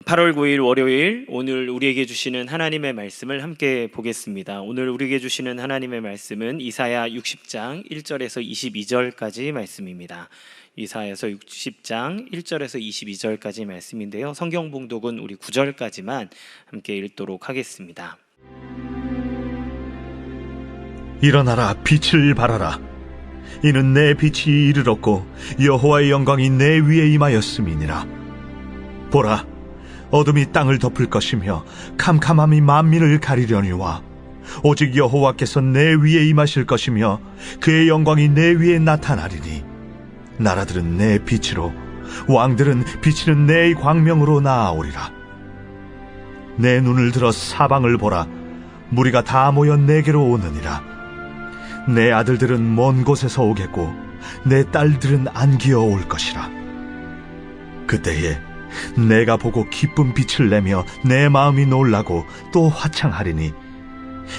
8월 9일 월요일, 오늘 우리에게 주시는 하나님의 말씀을 함께 보겠습니다. 오늘 우리에게 주시는 하나님의 말씀은 이사야 60장 1절에서 22절까지 말씀입니다. 이사야서 60장 1절에서 22절까지 말씀인데요, 성경 봉독은 우리 9절까지만 함께 읽도록 하겠습니다. 일어나라, 빛을 발하라. 이는 내 빛이 이르렀고 여호와의 영광이 내 위에 임하였음이니라. 보라, 어둠이 땅을 덮을 것이며 캄캄함이 만민을 가리려니와 오직 여호와께서 내 위에 임하실 것이며 그의 영광이 내 위에 나타나리니 나라들은 내 빛으로, 왕들은 비치는 내 광명으로 나아오리라. 내 눈을 들어 사방을 보라. 무리가 다 모여 내게로 오느니라. 내 아들들은 먼 곳에서 오겠고 내 딸들은 안기어 올 것이라. 그때에 내가 보고 기쁜 빛을 내며 내 마음이 놀라고 또 화창하리니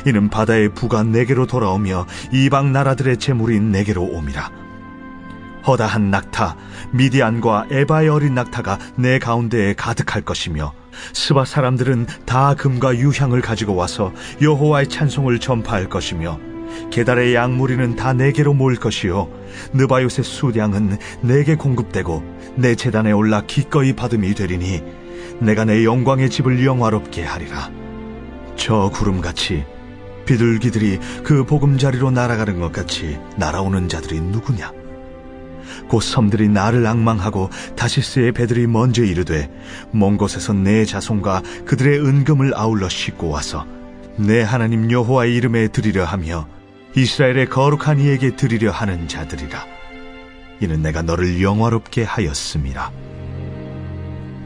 이는 바다의 부가 내게로 돌아오며 이방 나라들의 재물이 내게로 옴이라. 허다한 낙타 미디안과 에바의 어린 낙타가 내 가운데에 가득할 것이며 스바 사람들은 다 금과 유향을 가지고 와서 여호와의 찬송을 전파할 것이며 게달의 양무리는 다 내게로 모일 것이요 느바요의 수량은 내게 공급되고 내 제단에 올라 기꺼이 받음이 되리니 내가 내 영광의 집을 영화롭게 하리라. 저 구름같이 비둘기들이 그 보금자리로 날아가는 것 같이 날아오는 자들이 누구냐? 곧 섬들이 나를 앙망하고 다시스의 배들이 먼저 이르되 먼 곳에서 내 자손과 그들의 은금을 아울러 싣고 와서 내 하나님 여호와의 이름에 드리려 하며 이스라엘의 거룩한 이에게 드리려 하는 자들이라. 이는 내가 너를 영화롭게 하였음이라.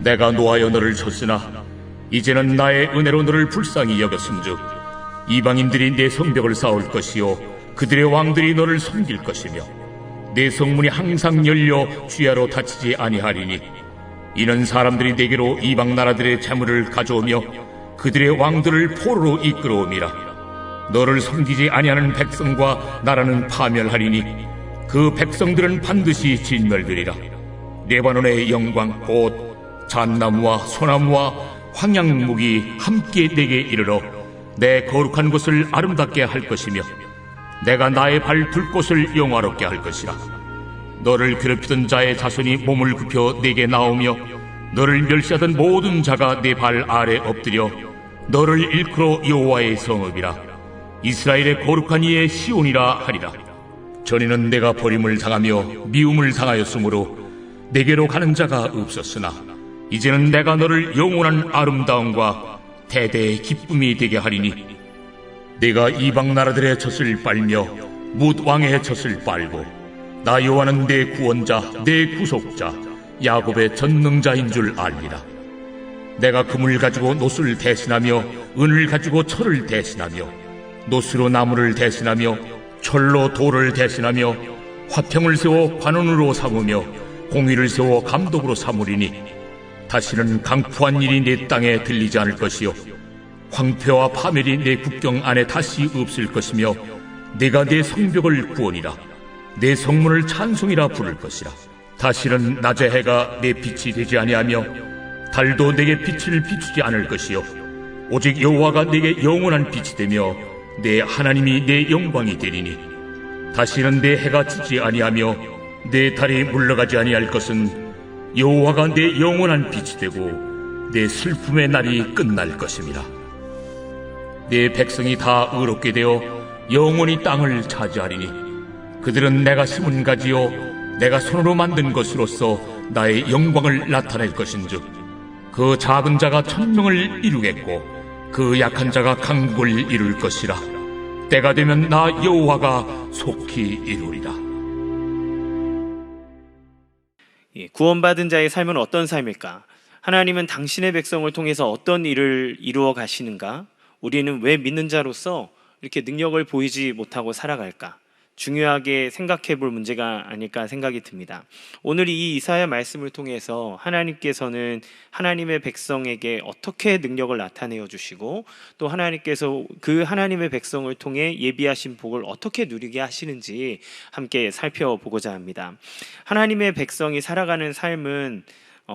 내가 노하여 너를 쳤으나 이제는 나의 은혜로 너를 불쌍히 여겼음즉 이방인들이 내 성벽을 쌓을 것이요 그들의 왕들이 너를 섬길 것이며 내 성문이 항상 열려 주야로 닫히지 아니하리니 이는 사람들이 내게로 이방 나라들의 재물을 가져오며 그들의 왕들을 포로로 이끌어옴이라. 너를 섬기지 아니하는 백성과 나라는 파멸하리니 그 백성들은 반드시 진멸되리라. 레바논의 영광 곧 잣나무와 소나무와 황양목이 함께 내게 이르러 내 거룩한 곳을 아름답게 할 것이며 내가 나의 발 둘 곳을 영화롭게 할 것이라. 너를 괴롭히던 자의 자손이 몸을 굽혀 내게 나오며 너를 멸시하던 모든 자가 내 발 아래 엎드려 너를 일컬어 여호와의 성읍이라 이스라엘의 거룩한 이의 시온이라 하리라. 전에는 내가 버림을 당하며 미움을 당하였으므로 내게로 가는 자가 없었으나 이제는 내가 너를 영원한 아름다움과 대대의 기쁨이 되게 하리니 내가 이방 나라들의 젖을 빨며 뭇 왕의 젖을 빨고 나 여호와는 내 구원자 내 구속자 야곱의 전능자인 줄 알리라. 내가 금을 가지고 노스를 대신하며 은을 가지고 철을 대신하며 노스로 나무를 대신하며 철로 돌을 대신하며 화평을 세워 관원으로 삼으며 공의를 세워 감독으로 삼으리니 다시는 강포한 일이 내 땅에 들리지 않을 것이요 황폐와 파멸이 내 국경 안에 다시 없을 것이며 내가 내 성벽을 구원이라 내 성문을 찬송이라 부를 것이라. 다시는 낮의 해가 내 빛이 되지 아니하며 달도 내게 빛을 비추지 않을 것이요 오직 여호와가 내게 영원한 빛이 되며 내 하나님이 내 영광이 되리니 다시는 내 해가 지지 아니하며 내 달이 물러가지 아니할 것은 여호와가 내 영원한 빛이 되고 내 슬픔의 날이 끝날 것입니다. 내 백성이 다 의롭게 되어 영원히 땅을 차지하리니 그들은 내가 심은 가지요 내가 손으로 만든 것으로서 나의 영광을 나타낼 것인즉 그 작은 자가 천명을 이루겠고 그 약한 자가 강국을 이룰 것이라. 때가 되면 나 여호와가 속히 이루리라. 구원받은 자의 삶은 어떤 삶일까? 하나님은 당신의 백성을 통해서 어떤 일을 이루어 가시는가? 우리는 왜 믿는 자로서 이렇게 능력을 보이지 못하고 살아갈까? 중요하게 생각해 볼 문제가 아닐까 생각이 듭니다. 오늘 이 이사야 말씀을 통해서 하나님께서는 하나님의 백성에게 어떻게 능력을 나타내어 주시고 또 하나님께서 그 하나님의 백성을 통해 예비하신 복을 어떻게 누리게 하시는지 함께 살펴보고자 합니다. 하나님의 백성이 살아가는 삶은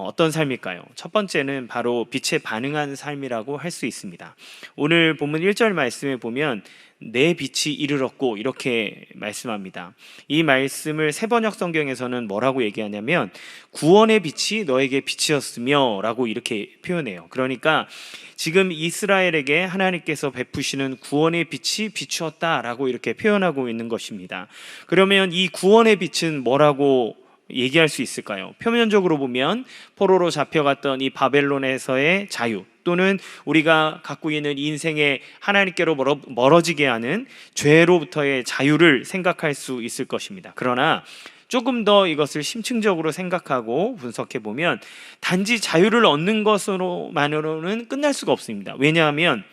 어떤 삶일까요? 첫 번째는 바로 빛에 반응한 삶이라고 할 수 있습니다. 오늘 본문 1절 말씀에 보면 내 빛이 이르렀고 이렇게 말씀합니다. 이 말씀을 새번역 성경에서는 뭐라고 얘기하냐면 구원의 빛이 너에게 빛이었으며 라고 이렇게 표현해요. 그러니까 지금 이스라엘에게 하나님께서 베푸시는 구원의 빛이 비추었다라고 이렇게 표현하고 있는 것입니다. 그러면 이 구원의 빛은 뭐라고 얘기할 수 있을까요? 표면적으로 보면 포로로 잡혀갔던 이 바벨론에서의 자유, 또는 우리가 갖고 있는 인생의 하나님께로 멀어지게 하는 죄로부터의 자유를 생각할 수 있을 것입니다. 그러나 조금 더 이것을 심층적으로 생각하고 분석해 보면 단지 자유를 얻는 것으로만으로는 끝날 수가 없습니다. 왜냐하면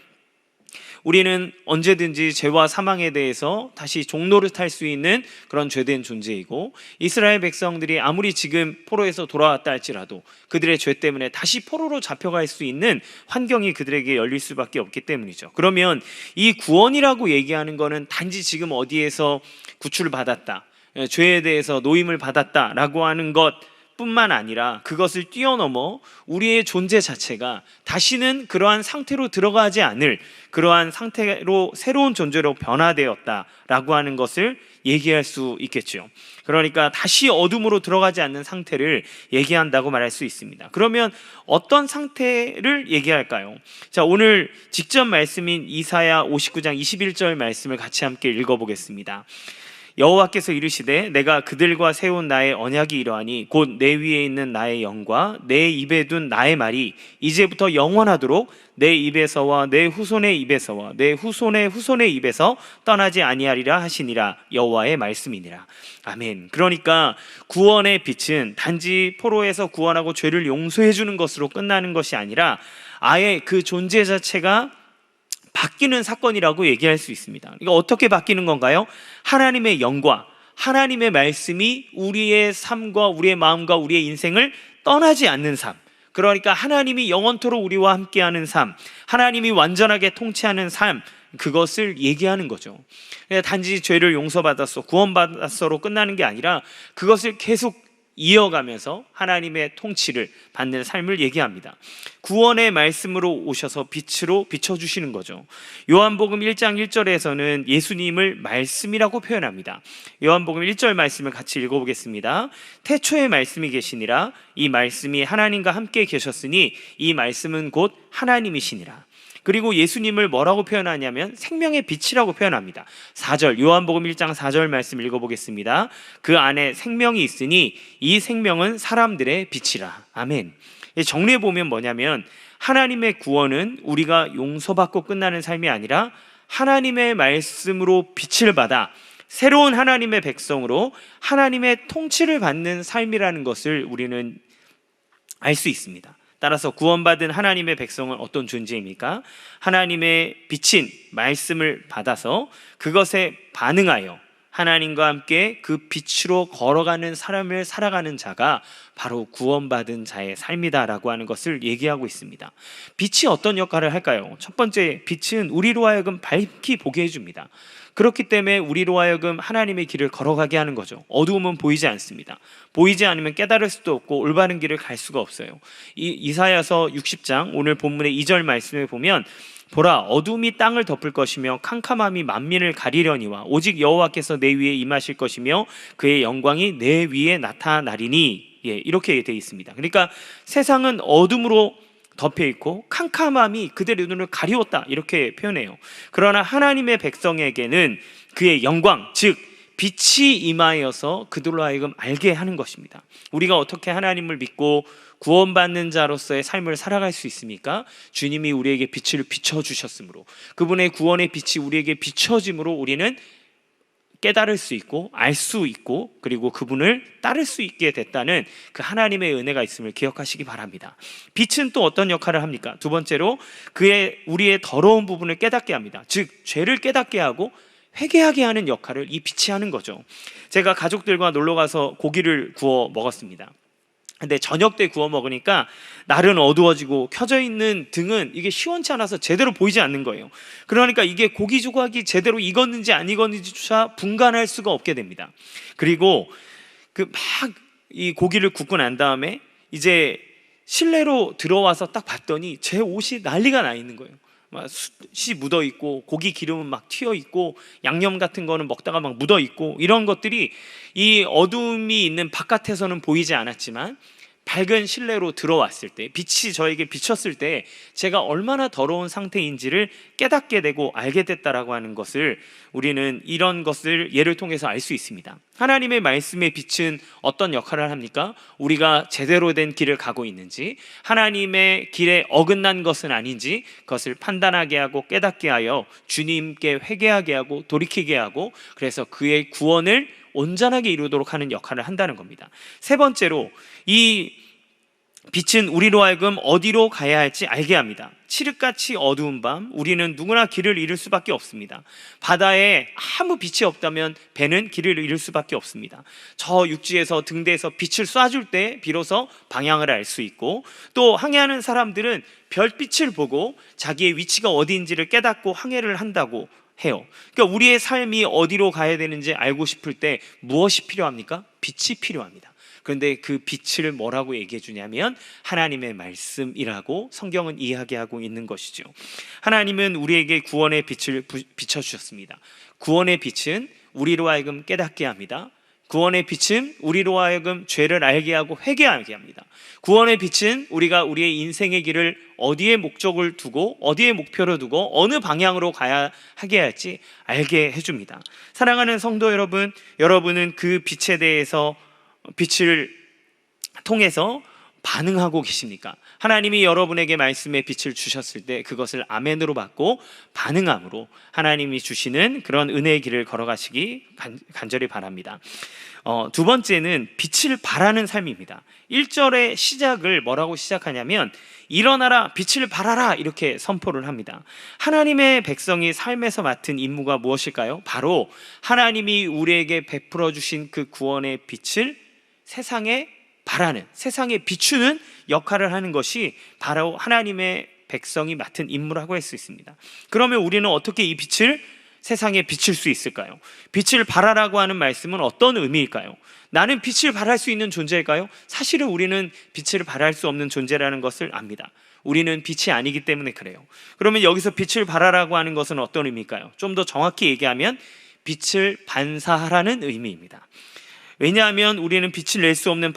우리는 언제든지 죄와 사망에 대해서 다시 종로를 탈 수 있는 그런 죄된 존재이고, 이스라엘 백성들이 아무리 지금 포로에서 돌아왔다 할지라도 그들의 죄 때문에 다시 포로로 잡혀갈 수 있는 환경이 그들에게 열릴 수밖에 없기 때문이죠. 그러면 이 구원이라고 얘기하는 것은 단지 지금 어디에서 구출을 받았다, 죄에 대해서 노임을 받았다라고 하는 것 뿐만 아니라 그것을 뛰어넘어 우리의 존재 자체가 다시는 그러한 상태로 들어가지 않을 그러한 상태로 새로운 존재로 변화되었다라고 하는 것을 얘기할 수 있겠죠. 그러니까 다시 어둠으로 들어가지 않는 상태를 얘기한다고 말할 수 있습니다. 그러면 어떤 상태를 얘기할까요? 자, 오늘 직접 말씀인 이사야 59장 21절 말씀을 같이 함께 읽어보겠습니다. 여호와께서 이르시되 내가 그들과 세운 나의 언약이 이러하니 곧 내 위에 있는 나의 영과 내 입에 둔 나의 말이 이제부터 영원하도록 내 입에서와 내 후손의 입에서와 내 후손의 후손의 입에서 떠나지 아니하리라 하시니라. 여호와의 말씀이니라. 아멘. 그러니까 구원의 빛은 단지 포로에서 구원하고 죄를 용서해 주는 것으로 끝나는 것이 아니라 아예 그 존재 자체가 바뀌는 사건이라고 얘기할 수 있습니다. 이거 어떻게 바뀌는 건가요? 하나님의 영과 하나님의 말씀이 우리의 삶과 우리의 마음과 우리의 인생을 떠나지 않는 삶, 그러니까 하나님이 영원토록 우리와 함께하는 삶, 하나님이 완전하게 통치하는 삶, 그것을 얘기하는 거죠. 단지 죄를 용서받았어, 구원받았어로 끝나는 게 아니라 그것을 계속 이어가면서 하나님의 통치를 받는 삶을 얘기합니다. 구원의 말씀으로 오셔서 빛으로 비춰주시는 거죠. 요한복음 1장 1절에서는 예수님을 말씀이라고 표현합니다. 요한복음 1절 말씀을 같이 읽어보겠습니다. 태초에 말씀이 계시니라. 이 말씀이 하나님과 함께 계셨으니 이 말씀은 곧 하나님이시니라. 그리고 예수님을 뭐라고 표현하냐면 생명의 빛이라고 표현합니다. 4절, 요한복음 1장 4절 말씀 읽어보겠습니다. 그 안에 생명이 있으니 이 생명은 사람들의 빛이라. 아멘. 정리해보면 뭐냐면 하나님의 구원은 우리가 용서받고 끝나는 삶이 아니라 하나님의 말씀으로 빛을 받아 새로운 하나님의 백성으로 하나님의 통치를 받는 삶이라는 것을 우리는 알 수 있습니다. 따라서 구원받은 하나님의 백성은 어떤 존재입니까? 하나님의 빛인 말씀을 받아서 그것에 반응하여 하나님과 함께 그 빛으로 걸어가는 사람을 살아가는 자가 바로 구원받은 자의 삶이다라고 하는 것을 얘기하고 있습니다. 빛이 어떤 역할을 할까요? 첫 번째, 빛은 우리로 하여금 밝히 보게 해줍니다. 그렇기 때문에 우리로 하여금 하나님의 길을 걸어가게 하는 거죠. 어두움은 보이지 않습니다. 보이지 않으면 깨달을 수도 없고 올바른 길을 갈 수가 없어요. 이사야서 60장 오늘 본문의 2절 말씀에 보면 보라, 어둠이 땅을 덮을 것이며 캄캄함이 만민을 가리려니와 오직 여호와께서 내 위에 임하실 것이며 그의 영광이 내 위에 나타나리니. 이렇게 되어 있습니다. 그러니까 세상은 어둠으로 덮여 있고 캄캄함이 그들의 눈을 가리웠다, 이렇게 표현해요. 그러나 하나님의 백성에게는 그의 영광, 즉 빛이 임하여서 그들로 하여금 알게 하는 것입니다. 우리가 어떻게 하나님을 믿고 구원받는 자로서의 삶을 살아갈 수 있습니까? 주님이 우리에게 빛을 비춰주셨으므로, 그분의 구원의 빛이 우리에게 비춰짐으로 우리는 깨달을 수 있고 알 수 있고 그리고 그분을 따를 수 있게 됐다는 그 하나님의 은혜가 있음을 기억하시기 바랍니다. 빛은 또 어떤 역할을 합니까? 두 번째로 우리의 더러운 부분을 깨닫게 합니다. 즉 죄를 깨닫게 하고 회개하게 하는 역할을 이 빛이 하는 거죠. 제가 가족들과 놀러가서 고기를 구워 먹었습니다. 근데 저녁 때 구워 먹으니까 날은 어두워지고 켜져 있는 등은 이게 시원치 않아서 제대로 보이지 않는 거예요. 그러니까 이게 고기 조각이 제대로 익었는지 안 익었는지조차 분간할 수가 없게 됩니다. 그리고 이 고기를 굽고 난 다음에 이제 실내로 들어와서 딱 봤더니 제 옷이 난리가 나 있는 거예요. 막 숯이 묻어 있고 고기 기름은 막 튀어 있고 양념 같은 거는 먹다가 막 묻어 있고, 이런 것들이 이 어둠이 있는 바깥에서는 보이지 않았지만 밝은 실내로 들어왔을 때, 빛이 저에게 비쳤을 때 제가 얼마나 더러운 상태인지를 깨닫게 되고 알게 됐다라고 하는 것을, 우리는 이런 것을 예를 통해서 알 수 있습니다. 하나님의 말씀의 빛은 어떤 역할을 합니까? 우리가 제대로 된 길을 가고 있는지, 하나님의 길에 어긋난 것은 아닌지 그것을 판단하게 하고 깨닫게 하여 주님께 회개하게 하고 돌이키게 하고, 그래서 그의 구원을 온전하게 이루도록 하는 역할을 한다는 겁니다. 세 번째로, 이 빛은 우리로 하여금 어디로 가야 할지 알게 합니다. 칠흑같이 어두운 밤, 우리는 누구나 길을 잃을 수밖에 없습니다. 바다에 아무 빛이 없다면 배는 길을 잃을 수밖에 없습니다. 저 육지에서 등대에서 빛을 쏴줄 때 비로소 방향을 알 수 있고, 또 항해하는 사람들은 별빛을 보고 자기의 위치가 어디인지를 깨닫고 항해를 한다고 해요. 그러니까 우리의 삶이 어디로 가야 되는지 알고 싶을 때 무엇이 필요합니까? 빛이 필요합니다. 그런데 그 빛을 뭐라고 얘기해 주냐면 하나님의 말씀이라고 성경은 이야기하고 있는 것이죠. 하나님은 우리에게 구원의 빛을 비춰주셨습니다. 구원의 빛은 우리로 하여금 깨닫게 합니다. 구원의 빛은 우리로 하여금 죄를 알게 하고 회개하게 합니다. 구원의 빛은 우리가 우리의 인생의 길을 어디에 목적을 두고 어디에 목표를 두고 어느 방향으로 가야 하게 할지 알게 해줍니다. 사랑하는 성도 여러분, 여러분은 그 빛에 대해서, 빛을 통해서 반응하고 계십니까? 하나님이 여러분에게 말씀의 빛을 주셨을 때 그것을 아멘으로 받고 반응함으로 하나님이 주시는 그런 은혜의 길을 걸어가시기 간절히 바랍니다. 두 번째는 빛을 발하는 삶입니다. 1절의 시작을 뭐라고 시작하냐면 일어나라 빛을 발하라 이렇게 선포를 합니다. 하나님의 백성이 삶에서 맡은 임무가 무엇일까요? 바로 하나님이 우리에게 베풀어 주신 그 구원의 빛을 세상에 발하는, 세상에 비추는 역할을 하는 것이 바로 하나님의 백성이 맡은 임무라고 할 수 있습니다. 그러면 우리는 어떻게 이 빛을 세상에 비칠 수 있을까요? 빛을 발하라고 하는 말씀은 어떤 의미일까요? 나는 빛을 발할 수 있는 존재일까요? 사실은 우리는 빛을 발할 수 없는 존재라는 것을 압니다. 우리는 빛이 아니기 때문에 그래요. 그러면 여기서 빛을 발하라고 하는 것은 어떤 의미일까요? 좀 더 정확히 얘기하면 빛을 반사하라는 의미입니다. 왜냐하면 우리는 빛을 낼 수 없는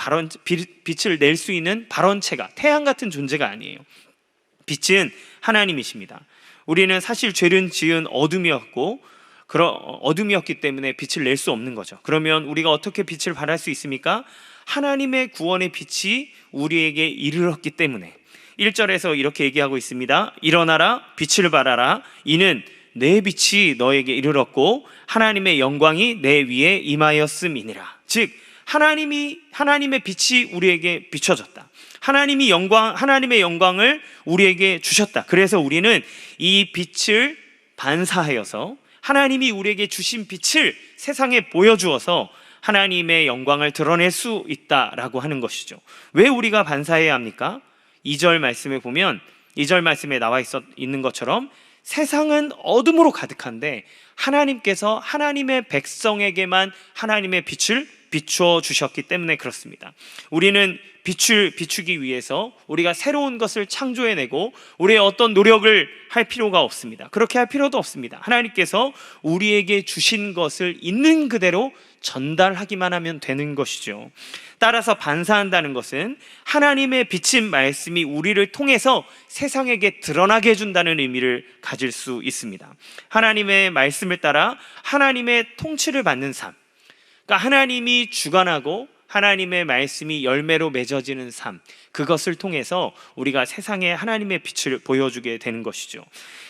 빛을 낼 수 있는 발원체가, 태양 같은 존재가 아니에요. 빛은 하나님이십니다. 우리는 사실 죄는 지은 어둠이었고, 어둠이었기 때문에 빛을 낼 수 없는 거죠. 그러면 우리가 어떻게 빛을 발할 수 있습니까? 하나님의 구원의 빛이 우리에게 이르렀기 때문에. 1절에서 이렇게 얘기하고 있습니다. 일어나라 빛을 발하라, 이는 내 빛이 너에게 이르렀고 하나님의 영광이 내 위에 임하였음이니라. 즉 하나님의 빛이 우리에게 비춰졌다. 하나님의 영광을 우리에게 주셨다. 그래서 우리는 이 빛을 반사하여서 하나님이 우리에게 주신 빛을 세상에 보여주어서 하나님의 영광을 드러낼 수 있다라고 하는 것이죠. 왜 우리가 반사해야 합니까? 2절 말씀에 보면, 2절 말씀에 나와 있는 것처럼 세상은 어둠으로 가득한데 하나님께서 하나님의 백성에게만 하나님의 빛을 비추어 주셨기 때문에 그렇습니다. 우리는 빛을 비추기 위해서 우리가 새로운 것을 창조해내고 우리의 어떤 노력을 할 필요가 없습니다. 그렇게 할 필요도 없습니다. 하나님께서 우리에게 주신 것을 있는 그대로 전달하기만 하면 되는 것이죠. 따라서 반사한다는 것은 하나님의 비친 말씀이 우리를 통해서 세상에게 드러나게 해준다는 의미를 가질 수 있습니다. 하나님의 말씀을 따라 하나님의 통치를 받는 삶, 그러니까 하나님이 주관하고 하나님의 말씀이 열매로 맺어지는 삶, 그것을 통해서 우리가 세상에 하나님의 빛을 보여주게 되는 것이죠.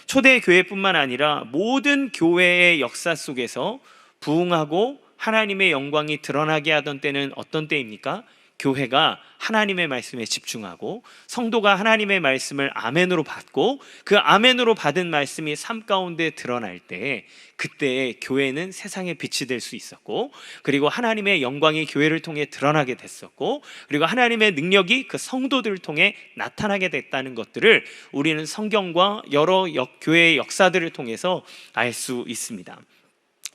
초대 교회뿐만 아니라 모든 교회의 역사 속에서 부흥하고 하나님의 영광이 드러나게 하던 때는 어떤 때입니까? 교회가 하나님의 말씀에 집중하고 성도가 하나님의 말씀을 아멘으로 받고 그 아멘으로 받은 말씀이 삶 가운데 드러날 때, 그때 교회는 세상의 빛이 될 수 있었고, 그리고 하나님의 영광이 교회를 통해 드러나게 됐었고, 그리고 하나님의 능력이 그 성도들을 통해 나타나게 됐다는 것들을 우리는 성경과 여러 교회의 역사들을 통해서 알 수 있습니다.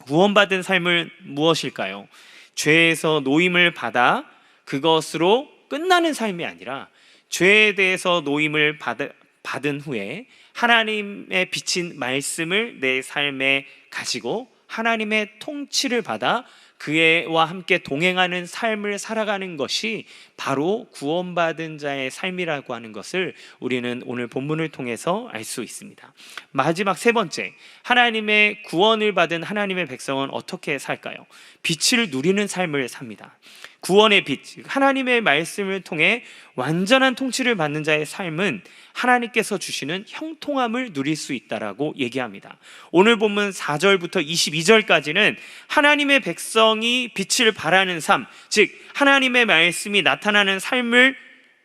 구원받은 삶은 무엇일까요? 죄에서 노임을 받아 그것으로 끝나는 삶이 아니라 죄에 대해서 노임을 받은 후에 하나님의 비친 말씀을 내 삶에 가지고 하나님의 통치를 받아 그와 함께 동행하는 삶을 살아가는 것이 바로 구원받은 자의 삶이라고 하는 것을 우리는 오늘 본문을 통해서 알 수 있습니다. 마지막 세 번째, 하나님의 구원을 받은 하나님의 백성은 어떻게 살까요? 빛을 누리는 삶을 삽니다. 구원의 빛, 하나님의 말씀을 통해 완전한 통치를 받는 자의 삶은 하나님께서 주시는 형통함을 누릴 수 있다라고 얘기합니다. 오늘 본문 4절부터 22절까지는 하나님의 백성이 빛을 발하는 삶, 즉 하나님의 말씀이 나타나는 삶을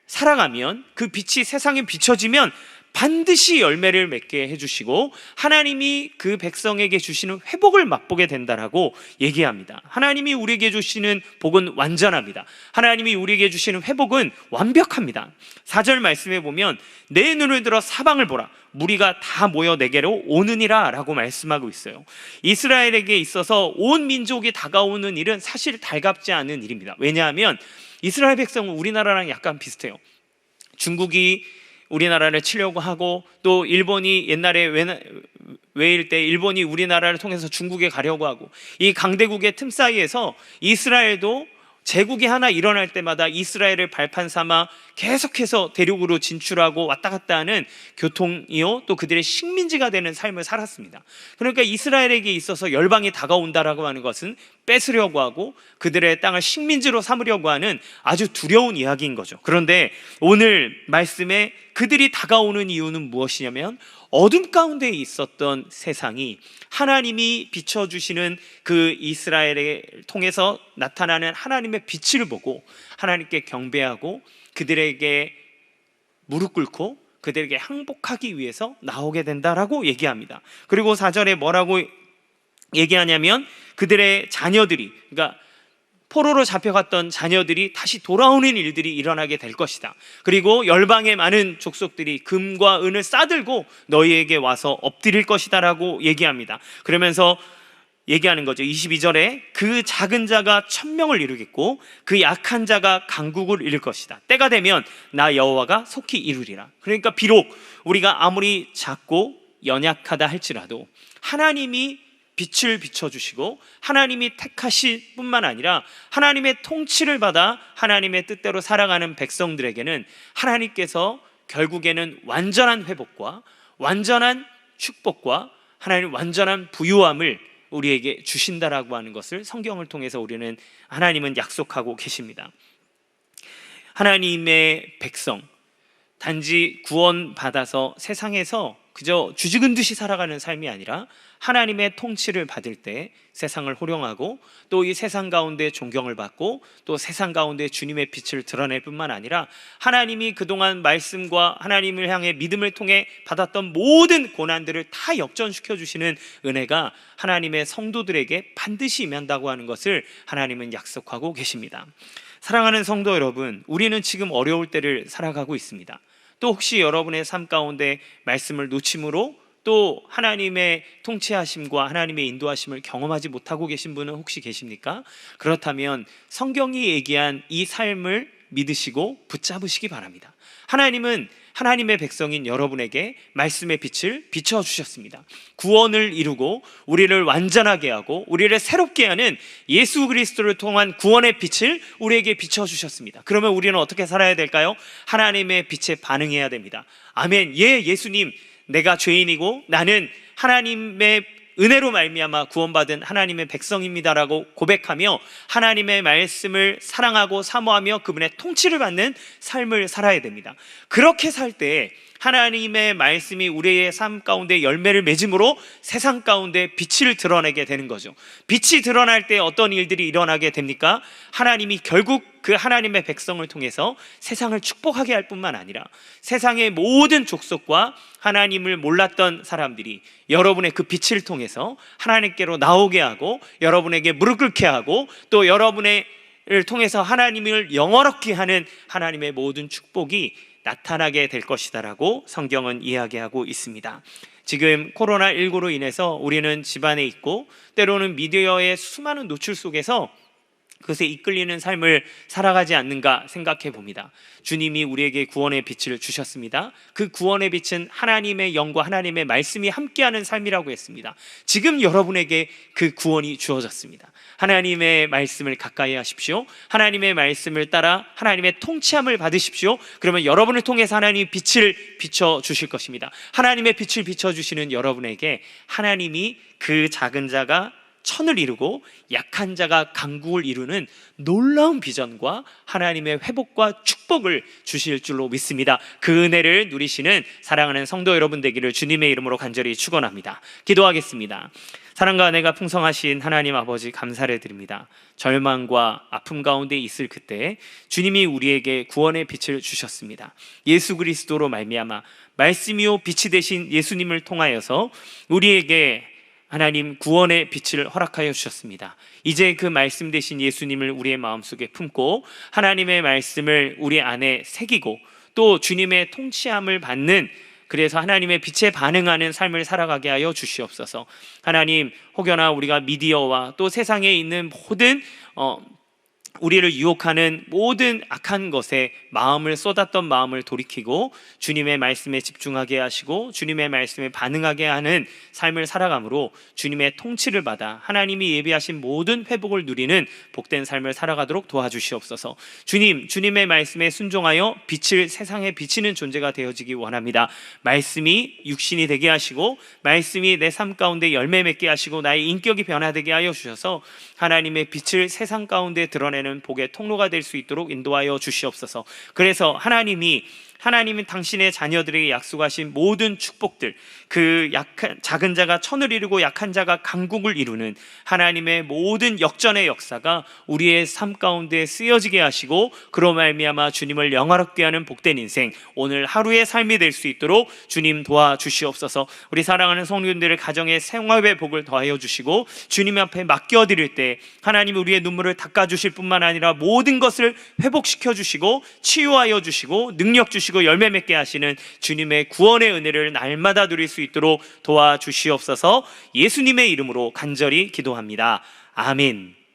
살아가면 그 빛이 세상에 비춰지면 반드시 열매를 맺게 해주시고 하나님이 그 백성에게 주시는 회복을 맛보게 된다라고 얘기합니다. 하나님이 우리에게 주시는 복은 완전합니다. 하나님이 우리에게 주시는 회복은 완벽합니다. 4절 말씀에 보면 내 눈을 들어 사방을 보라, 무리가 다 모여 내게로 오느니라 라고 말씀하고 있어요. 이스라엘에게 있어서 온 민족이 다가오는 일은 사실 달갑지 않은 일입니다. 왜냐하면 이스라엘 백성은 우리나라랑 약간 비슷해요. 중국이 우리나라를 치려고 하고, 또 일본이 옛날에 외일 때 일본이 우리나라를 통해서 중국에 가려고 하고, 이 강대국의 틈 사이에서 이스라엘도 제국이 하나 일어날 때마다 이스라엘을 발판 삼아 계속해서 대륙으로 진출하고 왔다 갔다 하는 교통이요, 또 그들의 식민지가 되는 삶을 살았습니다. 그러니까 이스라엘에게 있어서 열방이 다가온다라고 하는 것은 뺏으려고 하고 그들의 땅을 식민지로 삼으려고 하는 아주 두려운 이야기인 거죠. 그런데 오늘 말씀에 그들이 다가오는 이유는 무엇이냐면, 어둠 가운데 있었던 세상이 하나님이 비춰주시는 그 이스라엘을 통해서 나타나는 하나님의 빛을 보고 하나님께 경배하고 그들에게 무릎 꿇고 그들에게 항복하기 위해서 나오게 된다라고 얘기합니다. 그리고 4절에 뭐라고 얘기하냐면, 그들의 자녀들이, 그러니까 포로로 잡혀갔던 자녀들이 다시 돌아오는 일들이 일어나게 될 것이다. 그리고 열방의 많은 족속들이 금과 은을 싸들고 너희에게 와서 엎드릴 것이다 라고 얘기합니다. 그러면서 얘기하는 거죠. 22절에 그 작은 자가 1000명을 이루겠고 그 약한 자가 강국을 이룰 것이다. 때가 되면 나 여호와가 속히 이루리라. 그러니까 비록 우리가 아무리 작고 연약하다 할지라도 하나님이 빛을 비춰주시고 하나님이 택하실 뿐만 아니라 하나님의 통치를 받아 하나님의 뜻대로 살아가는 백성들에게는 하나님께서 결국에는 완전한 회복과 완전한 축복과 하나님 완전한 부유함을 우리에게 주신다라고 하는 것을 성경을 통해서 우리는 하나님은 약속하고 계십니다. 하나님의 백성, 단지 구원받아서 세상에서 그저 주죽은 듯이 살아가는 삶이 아니라 하나님의 통치를 받을 때 세상을 호령하고 또 이 세상 가운데 존경을 받고 또 세상 가운데 주님의 빛을 드러낼 뿐만 아니라 하나님이 그동안 말씀과 하나님을 향해 믿음을 통해 받았던 모든 고난들을 다 역전시켜 주시는 은혜가 하나님의 성도들에게 반드시 임한다고 하는 것을 하나님은 약속하고 계십니다. 사랑하는 성도 여러분, 우리는 지금 어려울 때를 살아가고 있습니다. 또 혹시 여러분의 삶 가운데 말씀을 놓침으로 또 하나님의 통치하심과 하나님의 인도하심을 경험하지 못하고 계신 분은 혹시 계십니까? 그렇다면 성경이 얘기한 이 삶을 믿으시고 붙잡으시기 바랍니다. 하나님은 하나님의 백성인 여러분에게 말씀의 빛을 비춰주셨습니다. 구원을 이루고 우리를 완전하게 하고 우리를 새롭게 하는 예수 그리스도를 통한 구원의 빛을 우리에게 비춰주셨습니다. 그러면 우리는 어떻게 살아야 될까요? 하나님의 빛에 반응해야 됩니다. 아멘. 예, 예수님, 내가 죄인이고 나는 하나님의 은혜로 말미암아 구원받은 하나님의 백성입니다라고 고백하며 하나님의 말씀을 사랑하고 사모하며 그분의 통치를 받는 삶을 살아야 됩니다. 그렇게 살 때 하나님의 말씀이 우리의 삶 가운데 열매를 맺음으로 세상 가운데 빛을 드러내게 되는 거죠. 빛이 드러날 때 어떤 일들이 일어나게 됩니까? 하나님이 결국 그 하나님의 백성을 통해서 세상을 축복하게 할 뿐만 아니라 세상의 모든 족속과 하나님을 몰랐던 사람들이 여러분의 그 빛을 통해서 하나님께로 나오게 하고 여러분에게 무릎 꿇게 하고 또 여러분을 통해서 하나님을 영원하게 하는 하나님의 모든 축복이 나타나게 될 것이다라고 성경은 이야기하고 있습니다. 지금 코로나19로 인해서 우리는 집안에 있고 때로는 미디어의 수많은 노출 속에서 그것에 이끌리는 삶을 살아가지 않는가 생각해 봅니다. 주님이 우리에게 구원의 빛을 주셨습니다. 그 구원의 빛은 하나님의 영과 하나님의 말씀이 함께하는 삶이라고 했습니다. 지금 여러분에게 그 구원이 주어졌습니다. 하나님의 말씀을 가까이 하십시오. 하나님의 말씀을 따라 하나님의 통치함을 받으십시오. 그러면 여러분을 통해서 하나님이 빛을 비춰주실 것입니다. 하나님의 빛을 비춰주시는 여러분에게 하나님이 그 작은 자가 천을 이루고 약한 자가 강국을 이루는 놀라운 비전과 하나님의 회복과 축복을 주실 줄로 믿습니다. 그 은혜를 누리시는 사랑하는 성도 여러분 되기를 주님의 이름으로 간절히 축원합니다. 기도하겠습니다. 사랑과 은혜가 풍성하신 하나님 아버지, 감사를 드립니다. 절망과 아픔 가운데 있을 그때 주님이 우리에게 구원의 빛을 주셨습니다. 예수 그리스도로 말미암아 말씀이요 빛이 되신 예수님을 통하여서 우리에게 하나님 구원의 빛을 허락하여 주셨습니다. 이제 그 말씀 되신 예수님을 우리의 마음속에 품고 하나님의 말씀을 우리 안에 새기고 또 주님의 통치함을 받는, 그래서 하나님의 빛에 반응하는 삶을 살아가게 하여 주시옵소서. 하나님, 혹여나 우리가 미디어와 또 세상에 있는 모든 우리를 유혹하는 모든 악한 것에 마음을 쏟았던 마음을 돌이키고 주님의 말씀에 집중하게 하시고 주님의 말씀에 반응하게 하는 삶을 살아감으로 주님의 통치를 받아 하나님이 예비하신 모든 회복을 누리는 복된 삶을 살아가도록 도와주시옵소서. 주님, 주님의 말씀에 순종하여 빛을 세상에 비치는 존재가 되어지기 원합니다. 말씀이 육신이 되게 하시고 말씀이 내 삶 가운데 열매 맺게 하시고 나의 인격이 변화되게 하여 주셔서 하나님의 빛을 세상 가운데 드러내는 복의 통로가 될 수 있도록 인도하여 주시옵소서. 그래서 하나님은 당신의 자녀들에게 약속하신 모든 축복들, 그 작은 자가 천을 이루고 약한 자가 강국을 이루는 하나님의 모든 역전의 역사가 우리의 삶 가운데 쓰여지게 하시고 그로 말미암아 주님을 영화롭게 하는 복된 인생, 오늘 하루의 삶이 될 수 있도록 주님 도와주시옵소서. 우리 사랑하는 성도님들의 가정의 생활의 복을 더하여 주시고 주님 앞에 맡겨드릴 때 하나님 우리의 눈물을 닦아주실 뿐만 아니라 모든 것을 회복시켜 주시고 치유하여 주시고 능력 주시고 열매 맺게 하시는 주님의 구원의 은혜를 날마다 누릴 수 있도록 도와주시옵소서. 예수님의 이름으로 간절히 기도합니다. 아멘.